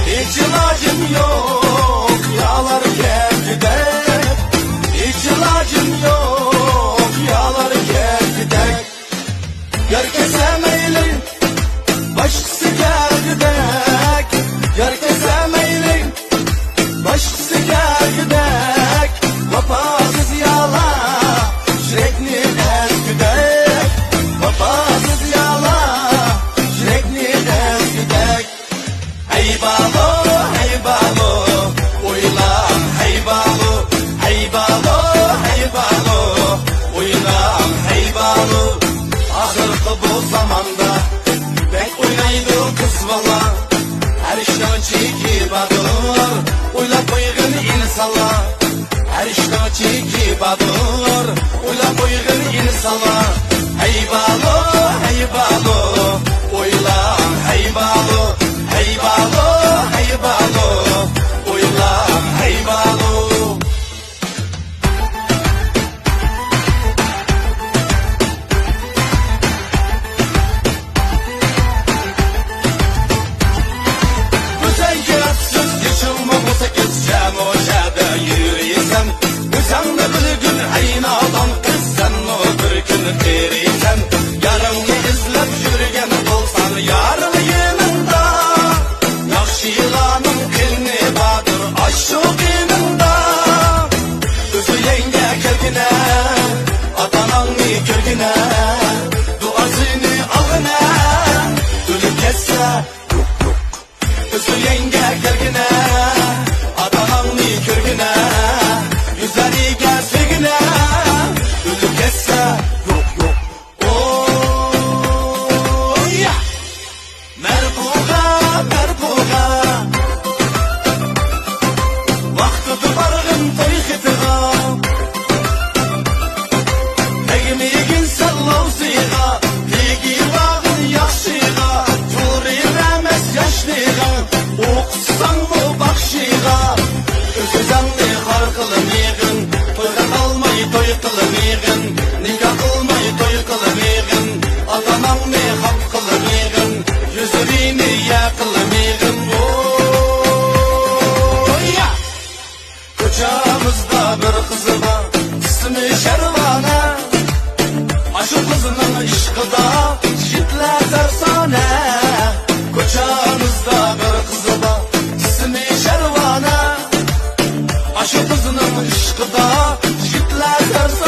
Hiç ilacım yok, yağlar kendide. Hiç ilacım yok, yağlar kendide. Herkese meylim, başkası gerdidek. Herkese meylim, başkası gerdidek. Vapasız yağlar, sürekli ezgüdek. Vapasız yağlar, sürekli ezgüdek. Hey balo, hey balo, uylan hey balo, hey balo, hey balo, uylan hey balo. Ahırkı bu zamanda pek oynaydı kız valla. Her işten çeki badır, uylap uygun insala. Her işten çeki badır, uylap uygun insala. Hey balo, hey balo, uylan hey balo. Hey balo, hey balo, uylan hey balo. Güzel yatsız yaşılma bu sekizcem o şada yürüysen. Sen de bir gün aynı adam kız sen o bir gün teriysen. Yarını izlep yürüyen olsan yarını yanında. Yakşılanın elini badır aşığınında. Özü yenge kergine, atananı körgüne. Duasını alına, ölüp kesse yok yok. Özü yenge kergine, atananı körgüne. Yüzleri gezgine, ölüp kesse yok yok. Oh yeah. Merbuğa, merbuğa. Vakti bargın toyxitiga. Tegmigin sallavsiga. Tegi bağın yaxşiga. Turi remes yaşliga. Oqsan bu bakşiga. Özüzanni xar qılmigin. Toyga qalmay toy qılmigin. Nikah qılmay toy qılmigin. Atananni xap qılmigin. Yüzürini ya qılmigin. Koçamızda bir kızı var, ismi Şervane. Aşk kızının işkıda yiğitler dersane. Koçamızda bir kızı var, ismi Şervane. Aşk kızının işkıda yiğitler dersane.